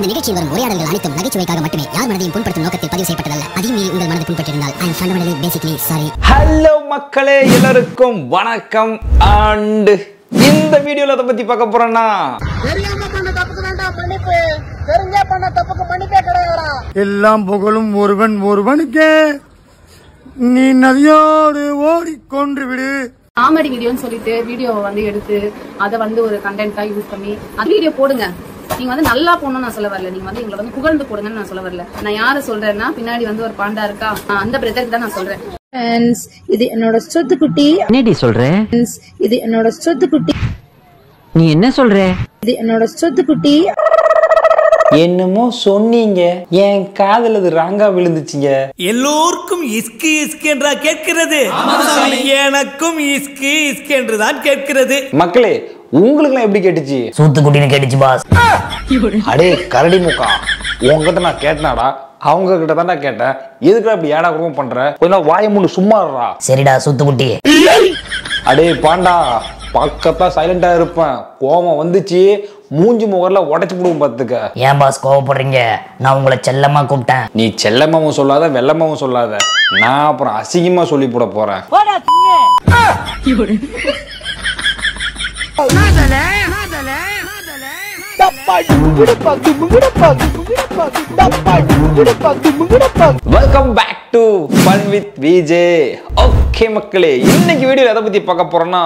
இந்த நிகழ்ச்சியில் வரும் உரையாடல்கள் அனைத்தும் நகைச்சுவைக்காக மட்டுமே யார் மனதையும் புண்படுத்தும் நோக்கத்தில் பதிவு செய்யப்பட்டதல்ல. அதையும் மீறி உங்கள் மனதை புண்பட்டிருந்தால் I am fundamentally basically sorry. Hello மக்களே, எல்லாருக்கும் வணக்கம். அண்ட் இந்த வீடியோல அதை பத்தி பார்க்க போறோம்னா, தெரியாம பண்ண தப்புக்கு வேண்டாம் மன்னிப்பு, தெரிஞ்ச பண்ண தப்புக்கு மன்னிப்பே கிடையாதுடா. எல்லாம் புகழும் ஒருவனுக்கே, நீ நதியோடு ஓடிக்கொன்று விடு. காமெடி வீடியோன்னு சொல்லிட்டு வீடியோவை வந்து எடுத்து அதை வந்து ஒரு கண்டென்ட்டா யூஸ் பண்ணி அந்த வீடியோ போடுங்க. நீங்க வந்து நல்லா போடணும்னு நான் சொல்ல வரல, நீங்க வந்து எங்களை வந்து புகழ்ந்து போடுங்கன்னு நான் சொல்ல வரல. நான் யார சொல்றேன்னா, பின்னாடி வந்து ஒரு பாண்டா இருக்கா, அந்த பிரதருக்கு தான் நான் சொல்றேன். இது என்னோட சொத்து குட்டி. என்னடி சொல்ற? இது என்னோட சொத்து குட்டி. நீ என்ன சொல்ற? இது என்னோட சொத்து குட்டி. என்னமோ சொன்னீங்க, என் காதுல அது ராங்கா விழுந்துச்சுங்க. எல்லோருக்கும் இஸ்கி இஸ்கி என்றா கேட்கிறது, எனக்கும் இஸ்கி இஸ்கி என்றுதான் கேட்கிறது. மக்களே, உங்களுக்கு எப்படி கேட்டுச்சு? சூத்துக்குட்டின்னு கேட்டுச்சு பாஸ். அடே கரடி முக்கா, உங்ககிட்ட நான் கேட்டனாடா? அவங்க கிட்ட தான்டா கேட்டேன். எதுக்கு அப்படி ஏடா குடும்பம் பண்ற? கொஞ்சம் வாய மூடு சும்மாறா. சரிடா சூத்துக்குட்டி. அடே பாண்டா, பக்கத்தா சைலண்டா இருப்பேன். கோபம் வந்துச்சு மூஞ்சி முகர்ல உடைச்சு போடுவோம் பாத்துக்க. ஏன் பாஸ் கோவப்படுறீங்க? நான் உங்களை செல்லமா கூப்பிட்டேன். நீ செல்லமாவும் சொல்லாத, வெள்ளமாவும் சொல்லாத. நான் அப்புறம் அசிங்கமா சொல்லி போட போறேன். Welcome back to fun with VJ. Okay மக்களே, இன்னைக்கு வீடியோ எதை பத்தி பார்க்க போறோம்னா,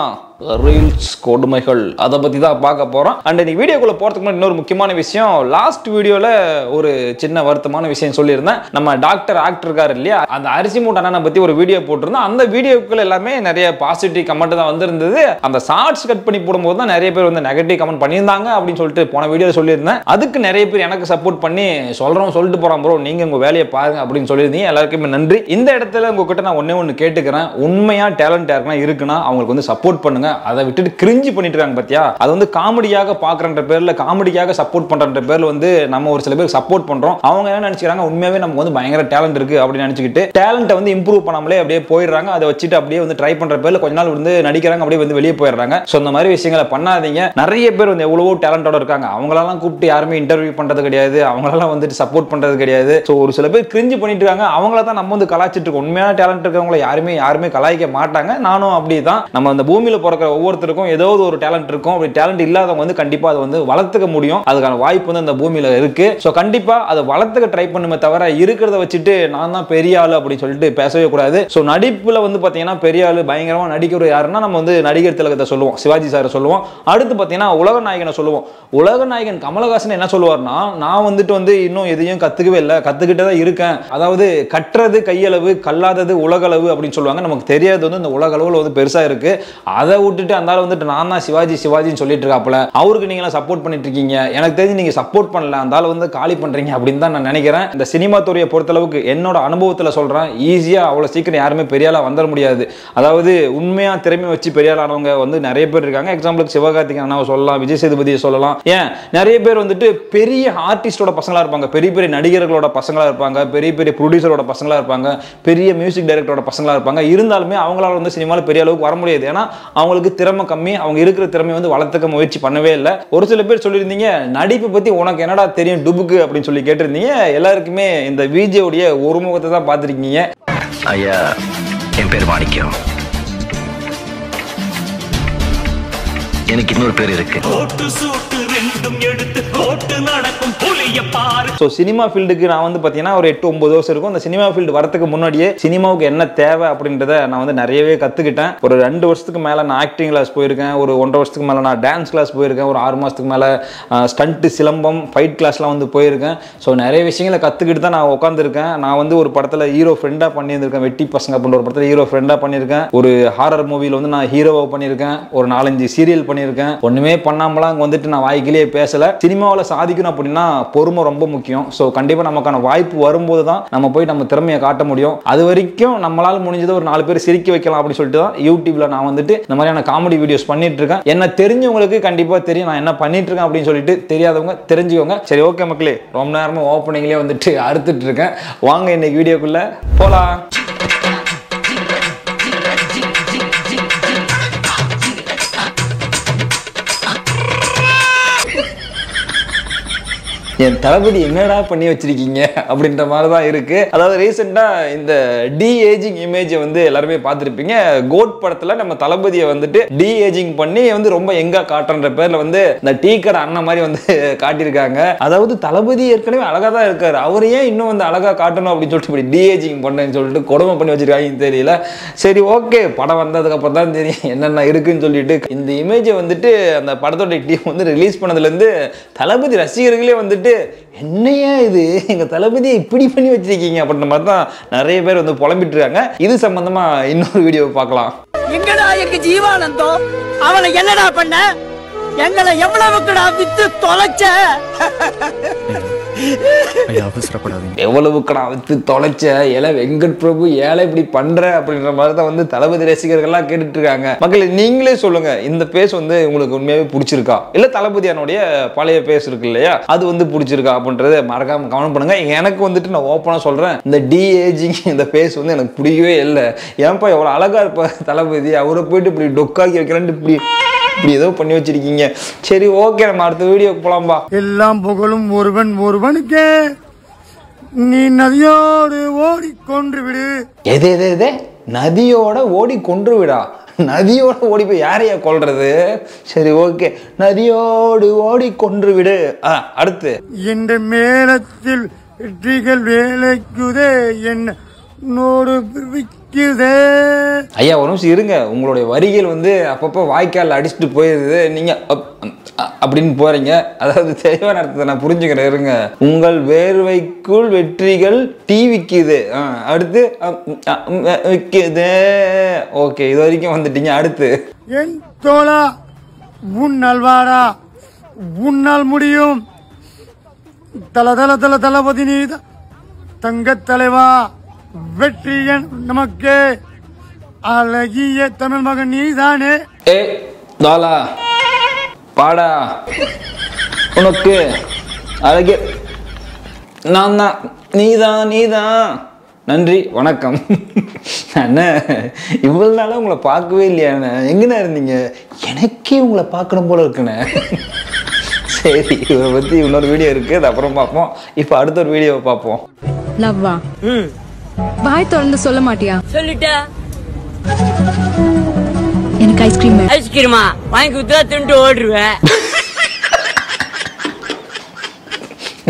ரீல்ஸ் கொடுமைகள் அதை பத்தி தான் பார்க்க போறோம். அண்ட் இன்னைக்கு வீடியோக்குள்ள போறதுக்கு முன்னாடி இன்னொரு முக்கியமான விஷயம், லாஸ்ட் வீடியோல ஒரு சின்ன வருத்தமான விஷயம் சொல்லியிருந்தேன். நம்ம டாக்டர் ஆக்டர் இருக்காரு இல்லையா, அந்த அரிசி மூட்டை அண்ணனை பத்தி ஒரு வீடியோ போட்டிருந்தோம். அந்த வீடியோக்குள்ள எல்லாமே நிறைய பாசிட்டிவ் கமெண்ட் தான் வந்திருந்தது. அந்த ஷார்ட்ஸ் கட் பண்ணி போடும்போது தான் நிறைய பேர் வந்து நெகட்டிவ் கமெண்ட் பண்ணியிருந்தாங்க அப்படின்னு சொல்லிட்டு போன வீடியோ சொல்லியிருந்தேன். அதுக்கு நிறைய பேர் எனக்கு சப்போர்ட் பண்ணி சொல்லிட்டு போறோம் ப்ரோ, நீங்க உங்க வேலையை பாருங்க அப்படின்னு சொல்லியிருந்தீங்க. எல்லாருக்குமே நன்றி. இந்த இடத்துல உங்ககிட்ட நான் ஒண்ணு கேட்டுக்கிறேன், உண்மையா டேலண்ட் யாருக்குன்னா இருக்குன்னா அவங்களுக்கு வந்து சப்போர்ட் பண்ணுங்க. அதை விட்டுட்டு கிரிஞ்சி பண்ணிட்டு இருக்காங்க பாத்தியா, அது வந்து காமெடியாக பாக்குறன்ற பேர்ல, காமெடியாக சப்போர்ட் பண்றன்ற பேர்ல வந்து நம்ம ஒரு சில பேர் சப்போர்ட் பண்றோம். அவங்க என்ன நினைச்சுக்கிறாங்க, உண்மையாவே நமக்கு வந்து பயங்கர டேலண்ட் இருக்கு அப்படின்னு நினைச்சுக்கிட்டு டேலண்ட்டை வந்து இம்ப்ரூவ் பண்ணாமலே அப்படியே போயிடுறாங்க. அதை வச்சுட்டு அப்படியே வந்து ட்ரை பண்ற பேர்ல கொஞ்ச நாள் வந்து நடிக்கிறாங்க, அப்படியே வந்து வெளியே போயிடுறாங்க. ஸோ இந்த மாதிரி விஷயங்களை பண்ணாதீங்க. நிறைய பேர் வந்து எவ்வளவோ டேலண்டோட இருக்காங்க, அவங்களெல்லாம் கூப்பிட்டு யாருமே இன்டர்வியூ பண்றது கிடையாது, அவங்களெல்லாம் வந்துட்டு சப்போர்ட் பண்றது கிடையாது. ஸோ ஒரு சில பேர் கிரிஞ்சி பண்ணிட்டு இருக்காங்க, அவங்கள தான் நம்ம வந்து கலாய்ச்சிட்டு இருக்கோம். உண்மையான டேலண்ட் இருக்கவங்களை யாருமே கலாய்க்க மாட்டாங்க. நானும் அப்படிதான். நம்ம அந்த பூமியில பிறக்கிற ஒவ்வொருத்தருக்கும் ஏதோ ஒரு டேலண்ட் இருக்கும். அப்படி டேலண்ட் இல்லாதவங்க வந்து கண்டிப்பா அதை வந்து வளர்த்துக்க முடியும். அதுக்கான வாய்ப்பு வந்து அந்த பூமியில இருக்கு. ஸோ கண்டிப்பா அதை வளர்த்துக்க ட்ரை பண்ணுமே தவிர இருக்கிறத வச்சுட்டு நான் தான் பெரிய ஆளு அப்படின்னு சொல்லிட்டு பேசவே கூடாது. ஸோ நடிப்புல வந்து பாத்தீங்கன்னா பெரிய ஆளு பயங்கரமா நடிக்கிற யாருன்னா நம்ம வந்து நடிகர் திலகத்தை சொல்லுவோம், சிவாஜி சார் சொல்லுவோம். அடுத்து பாத்தீங்கன்னா உலக நாயகனை சொல்லுவோம். உலக நாயகன் கமலஹாசன் என்ன சொல்லுவார்னா, நான் வந்துட்டு வந்து இன்னும் எதையும் கத்துக்கவே இல்லை, கத்துக்கிட்டே தான் இருக்கேன். அதாவது கற்றது கையளவு, கல்லாதது உலகளவு அப்படின்னு சொல்லுவாங்க. நமக்கு தெரியாது வந்து இந்த உலக அளவுல வந்து பெருசா இருக்கு. அதை விட்டுட்டு அந்த வந்துட்டு நான் தான் சிவாஜின்னு சொல்லிட்டு இருக்காப்புல, அவருக்கு நீங்க சப்போர்ட் பண்ணிட்டு இருக்கீங்க. எனக்கு தெரிஞ்சு நீங்க சப்போர்ட் பண்ணல, அந்த ஆளு வந்து காலி பண்றீங்க அப்படின்னு தான் நான் நினைக்கிறேன். இந்த சினிமா துறையை பொறுத்தளவுக்கு என்னோட அனுபவத்துல சொல்றேன், ஈஸியா அவ்வளவு சீக்கிரம் யாருமே பெரிய ஆளா வந்துட முடியாது. அதாவது உண்மையா திறமை வச்சு பெரிய ஆளானவங்க வந்து நிறைய பேர் இருக்காங்க. எக்ஸாம்பிளுக்கு சிவகார்த்திகேயன் அண்ணாவை சொல்லலாம், விஜய் சேதுபதியை சொல்லலாம். ஏன் நிறைய பேர் வந்துட்டு பெரிய ஆர்டிஸ்டோட பசங்களா இருப்பாங்க, பெரிய பெரிய நடிகர்களோட பசங்களா இருப்பாங்க, பெரிய பெரிய ப்ரொடியூசரோட பசங்களா இருப்பாங்க, பெரிய மியூசிக் டைரக்டரோட பசங்களா இருப்பாங்க. இருந்தாலுமே அவங்களால வந்து சினிமாவில் பெரிய அளவுக்கு வர முடியாது. ஏன்னா அவங்களுக்கு திறமை கம்மி, அவங்க இருக்கிற திறமை வந்து வளர்த்துக்க முயற்சி பண்ணவே இல்லை. ஒரு சில பேர் சொல்லியிருந்தீங்க, நடிப்பு பத்தி உனக்கு என்னடா தெரியும் டுபுக்கு அப்படின்னு சொல்லி கேட்டிருந்தீங்க. எல்லாருக்குமே இந்த விஜேவுடைய ஒரு முகத்தை தான் பார்த்துருக்கீங்க. ஐயா, என் பேர் மாணிக்கம். எனக்கு இன்னொரு பேர் இருக்கு. சினிமா ஃபீல்டுக்கு நான் வந்து பாத்தீங்கன்னா ஒரு 8-9 வருஷம் இருக்கும். அந்த சினிமா ஃபீல்டு வரதுக்கு முன்னாடியே சினிமாவுக்கு என்ன தேவை அப்படின்றத நான் வந்து நிறையவே கத்துக்கிட்டேன். ஒரு 2 வருஷத்துக்கு மேல நான் ஆக்டிங் கிளாஸ் போயிருக்கேன், ஒரு 1.5 வருஷத்துக்கு மேல நான் டான்ஸ் கிளாஸ் போயிருக்கேன், ஒரு 6 மாசத்துக்கு மேல ஸ்டண்ட், சிலம்பம், ஃபைட் கிளாஸ்லாம் வந்து போயிருக்கேன். ஸோ நிறைய விஷயங்களை கத்துக்கிட்டு தான் நான் உட்காந்துருக்கேன். நான் வந்து ஒரு படத்துல ஹீரோ ஃப்ரெண்டா பண்ணியிருக்கேன், வெட்டி பசங்க அப்படின்ற ஒரு படத்துல ஹீரோ ஃப்ரெண்டா பண்ணியிருக்கேன். ஒரு ஹாரர் மூவில வந்து நான் ஹீரோவா பண்ணியிருக்கேன். ஒரு 4-5 சீரியல் பண்ணியிருக்கேன். ஒண்ணுமே பண்ணாமலாம் அங்க வந்துட்டு நான் வாய்க்கிலேயே பேசல. சினிமாவில் சாதிக்கணும் அப்படின்னா பொறுமை ரொம்ப முக்கியம். ஸோ கண்டிப்பா நமக்கான வாய்ப்பு வரும்போது தான் நம்ம போய் நம்ம திறமையை காட்ட முடியும். அது வரைக்கும் நம்மளால முடிஞ்சதை ஒரு 4 பேர் சிரிக்க வைக்கலாம் அப்படின்னு சொல்லிட்டு தான் யூடியூப்ல நான் வந்துட்டு இந்த மாதிரியான காமெடி வீடியோஸ் பண்ணிட்டு இருக்கேன். என்ன தெரிஞ்சவங்களுக்கு கண்டிப்பா தெரியும் நான் என்ன பண்ணிட்டு இருக்கேன் அப்படின்னு சொல்லிட்டு, தெரியாதவங்க தெரிஞ்சுக்கோங்க. சரி, ஓகே மக்களே, ரொம்ப நேரமா ஓப்பனிங்லேயே வந்துட்டு அறுத்துட்டு இருக்கேன். வாங்க இன்னைக்கு வீடியோக்குள்ள போலாம். என் தளபதி என்னடா பண்ணி வச்சிருக்கீங்க அப்படின்ற மாதிரி தான் இருக்கு. அதாவது ரீசெண்டா இந்த டி ஏஜிங் இமேஜை வந்து எல்லாருமே பார்த்துருப்பீங்க. கோட் படத்துல நம்ம தளபதியை வந்துட்டு டி ஏஜிங் பண்ணி வந்து ரொம்ப எங்கா காட்டுற பேர்ல வந்து இந்த டீ கடை அண்ணன் மாதிரி வந்து காட்டியிருக்காங்க. அதாவது தளபதி ஏற்கனவே அழகா தான் இருக்காரு, அவர் ஏன் இன்னும் வந்து அழகா காட்டணும் அப்படின்னு சொல்லிட்டு இப்படி டி ஏஜிங் பண்ணேன்னு சொல்லிட்டு கொடுமை பண்ணி வச்சிருக்காங்க தெரியல. சரி ஓகே, படம் வந்ததுக்கு அப்புறம் தான் தெரியும் என்னென்ன இருக்குன்னு சொல்லிட்டு. இந்த இமேஜை வந்துட்டு அந்த படத்தோட டீம் வந்து ரிலீஸ் பண்ணதுல இருந்து தளபதி ரசிகர்களே வந்துட்டு என்னையா இது எங்க தளபதியை இப்படி பண்ணி வச்சிருக்கீங்க அப்படின்ற மாதிரி தான் நிறைய பேர் வந்து புலம்பிட்டு இருக்காங்க. இது சம்பந்தமா இன்னொரு வீடியோ பார்க்கலாம். எங்கடா எங்க ஜீவானந்தம், அவனை என்னடா பண்ண, எங்களை எவ்வளவுக்குடா வித்து தொலைச்ச, எவ்வளவுக்கு நான் வித்து தொலைச்ச ஏழை வெங்கட் பிரபு, ஏழை இப்படி பண்ற அப்படின்ற மாதிரி தான் வந்து தளபதி ரசிகர்கள்லாம் கேட்டுட்டு இருக்காங்க. மக்கள் நீங்களே சொல்லுங்க, இந்த பேஸ் வந்து உங்களுக்கு உண்மையாவே பிடிச்சிருக்கா, இல்ல தளபதியானுடைய பழைய பேஸ் இருக்கு இல்லையா அது வந்து பிடிச்சிருக்கா அப்படின்றத மறக்காம கமெண்ட் பண்ணுங்க. எனக்கு வந்துட்டு நான் ஓப்பனா சொல்றேன், இந்த டி ஏஜிங் இந்த பேஸ் வந்து எனக்கு பிடிக்கவே இல்லை. ஏன்பா எவ்வளவு அழகா இருப்ப தளபதி, அவரை போயிட்டு இப்படி டொக்காக்கி வைக்கிறேன், இப்படி ஏதோ பண்ணி வச்சிருக்கீங்க. சரி ஓகே, நம்ம அடுத்த வீடியோக்கு போலாம்பா. எல்லாம் புகழும் ஒருவன் ஒருவனுக்கே, நீ நதியோடு ஓடி கொன்று விடு. எது எது எது நதியோட ஓடி கொன்று விடா? நதியோட ஓடி போய் யாரையா கொல்றது? சரி ஓகே, நதியோடு ஓடி கொன்று விடு. அடுத்து என்ற மேலத்தில் வெற்றிகள் வேலைக்குதே என்னோடு விக்குதே. ஐயா ஒரு நிமிஷம் இருங்க, உங்களுடைய வரிகள் வந்து அப்பப்போ வாய்க்கால் அடிச்சுட்டு போயிருது, நீங்க அப்படின்னு போறீங்க. அதாவது தெளிவான அர்த்தத்தை நான் புரிஞ்சுக்கிறேன், இருங்க. உங்கள் வேர்வைக்குள் வெற்றிகள் டீ விக்குது. அடுத்து விக்குது. ஓகே, இது வரைக்கும் வந்துட்டீங்க. அடுத்து என் தோழா உன்னால் வாடா, உன்னால் முடியும். தளபதி நீதான் தங்க தலைவா, வெற்றியன் நமக்கு அழகிய தமிழ் மகன் நீதானே. ஏ தாலா பாடா, உனக்கு அழகிய நான் தான், நீதான். நன்றி வணக்கம். அண்ணா இவ்வளவு நாளா உங்களை பார்க்கவே இல்லையா, எங்கண்ணா இருந்தீங்க? எனக்கே உங்களை பார்க்கணும் போல இருக்குண்ணே. சரி, இவரை பத்தி இன்னொரு வீடியோ இருக்கு, அது அப்புறம் பார்ப்போம். இப்போ அடுத்த ஒரு வீடியோவை பார்ப்போம். லவ்வா வாய் திறந்து சொல்ல மாட்டியா? சொல்லிட்ட. எனக்கு ஐஸ்கிரீம். ஐஸ்கிரீமா வாங்கி குத்தா திண்டு ஓடுருவேன்.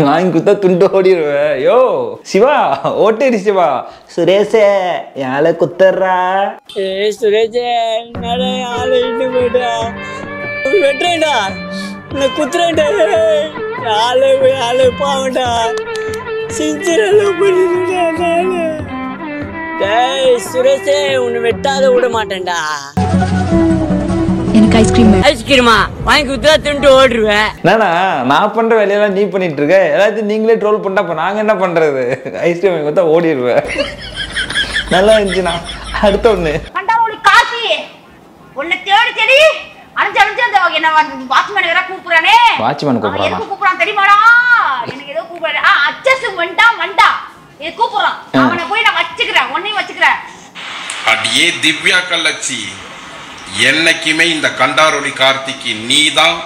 வாங்கி குத்தா துண்டு ஓடிடுவேன். யோ சிவா, ஓட்டேரி சிவா. சுரேஷே யாழை குத்துறா. சுரேஷே ஆளு இட்டு போயிட்டா, வெட்டுறேன்டா, நான் குத்துறேன்டா, ஆளு பாவண்டா, சிஞ்சரல பண்ணிட்டா. டேய் சுரேஷே, உன்னை வெட்டாத விட மாட்டேன்டா. எனக்கு ஐஸ்கிரீமா வாங்கி குத்தா திண்டு ஓடுருவேன். நான் பண்ற வேலையெல்லாம் நீ பண்ணிட்டு இருக்க, எல்லாத்தையும் நீங்களே ட்ரோல் பண்ணா அப்ப நாங்க என்ன பண்றது? ஐஸ்கிரீம் வாங்கி குத்தா ஓடிடுவேன். நல்லா இருந்துச்சுண்ணா. அடுத்த ஒண்ணு கண்டாவோலி காசி உன்னை தேடி தேடி அஞ்சு அந்த என்ன வாட்ச்மேன் வேற கூப்பிடுறானே. வாட்ச்மேன் கூப்பிடுறானா? எதுக்கு கூப்பிடுறான் தெரியுமாடா? எனக்கு ஏதோ கூப்பிடுறான். அட்ஜஸ்ட் வண்டா இது கூப்பிடுறான். அவனை போய் நான் வச்சுக்கிறேன், உன்னையும் வச்சுக்கிறேன். அடியே திவ்யா கள்ளச்சி, என்னைக்குமே இந்த கண்டாரொளி கார்த்திக்கு நீதான்,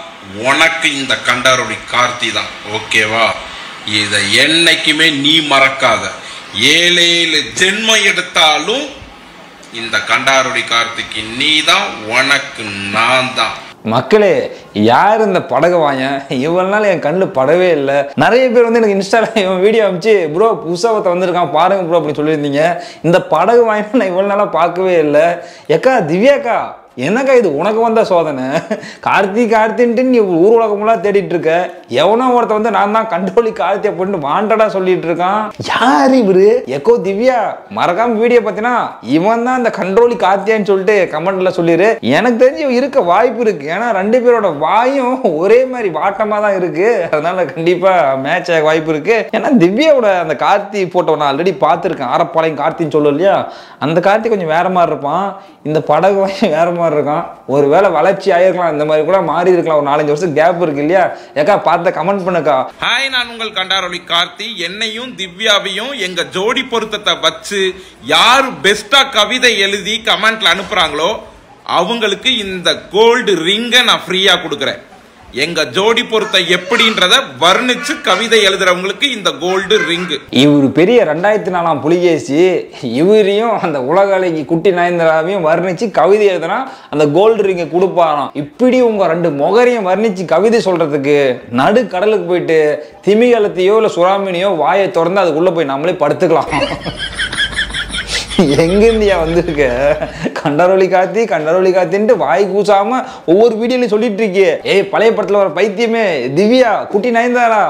உனக்கு இந்த கண்டாரொளி கார்த்தி தான். ஓகேவா? இதை என்னைக்குமே நீ மறக்காத. 7 ஜென்மம் எடுத்தாலும் இந்த கண்டாரொளி கார்த்திக்கு நீதான், உனக்கு நான் தான். மக்களே, யார் இந்த படகவாய? இவ்வளவு நாள் என் கண்ணில் படவே இல்லை. நிறைய பேர் வந்து எனக்கு இன்ஸ்டால இவன் வீடியோ அனுப்பிச்சு ப்ரோ புதுசாக வந்திருக்கான் பாருங்க ப்ரோ அப்படின்னு சொல்லியிருந்தீங்க. இந்த படகு வாங்கினா நான் இவ்வளவு நாளாக பார்க்கவே இல்லை. ஏக்கா திவ்யாக்கா, என்னக்கா இது உனக்கு வந்த சோதனை? கார்த்தின்ட்டு நீ ஊர் உலகமெல்லாம் தேடிட்டு இருக்க. எவனோ ஒருத்த வந்து நான் தான் கண்டோலி கார்த்தியை போட்டு வாண்டடா சொல்லிட்டு இருக்கான். யார் இவரு? எக்கோ திவ்யா, மறக்காம வீடியோ பார்த்தீங்கன்னா இவன் தான் இந்த கண்டோலி கார்த்தியான்னு சொல்லிட்டு கமெண்ட்ல சொல்லிரு. எனக்கு தெரிஞ்சு இருக்க வாய்ப்பு இருக்கு, ஏன்னா 2 பேரோட வாயும் ஒரே மாதிரி வாட்டமா தான் இருக்கு. அதனால கண்டிப்பா மேட்ச் ஆக வாய்ப்பு இருக்கு. ஏன்னா திவ்யாவோட அந்த கார்த்தி போட்டோ நான் ஆல்ரெடி பார்த்துருக்கேன். ஆரப்பாளையம் கார்த்தின்னு சொல்லும் இல்லையா, அந்த கார்த்தி கொஞ்சம் வேற மாதிரி இருப்பான். இந்த படகு வாயும் வேற மாதிரி இருக்கான். ஒருவேளை வளர்ச்சி ஆயிருக்கலாம், இந்த மாதிரி கூட மாறி இருக்கலாம். ஒரு 4-5 வருஷம் கேப் இருக்கு இல்லையா? ஏக்கா பார்த்த கமெண்ட் பண்ணுக்கா. ஹாய், நான் உங்கள் கண்டாரொளி கார்த்தி. என்னையும் திவ்யாவையும் எங்க ஜோடி பொருத்தத்தை வச்சு யாரு பெஸ்டா கவிதை எழுதி கமெண்ட்ல அனுப்புறாங்களோ அவங்களுக்கு இந்த கோல்டு ரிங்கை நான் ஃப்ரீயா கொடுக்குறேன். எங்க ஜோடி பொருத்தம் எப்படின்றத வர்ணிச்சு கவிதை எழுதுறவங்களுக்கு இந்த கோல்டு ரிங். இவரு பெரிய 2004 புலிகேசி, இவரையும் அந்த உலக அழகி குட்டி நயன்தாராவையும் வர்ணிச்சு கவிதை எழுதுனா அந்த கோல்டு ரிங்கை கொடுப்பாராம். இப்படி உங்க 2 முகரையும் வர்ணிச்சு கவிதை சொல்றதுக்கு நடு கடலுக்கு போயிட்டு திமிங்கலத்தையோ இல்ல சுறாமீனையோ வாயை திறந்து அதுக்குள்ள போய் நம்மளே படுத்துக்கலாம். எங்க இந்தியா வந்திருக்க கண்டரோலி காத்தின்ட்டு வாய் கூசாம ஒவ்வொரு வீடியோலையும் சொல்லிட்டு இருக்கே. ஏய் பழைய படத்துல வர பைத்தியமே திவ்யா குட்டி நயன்தாரா,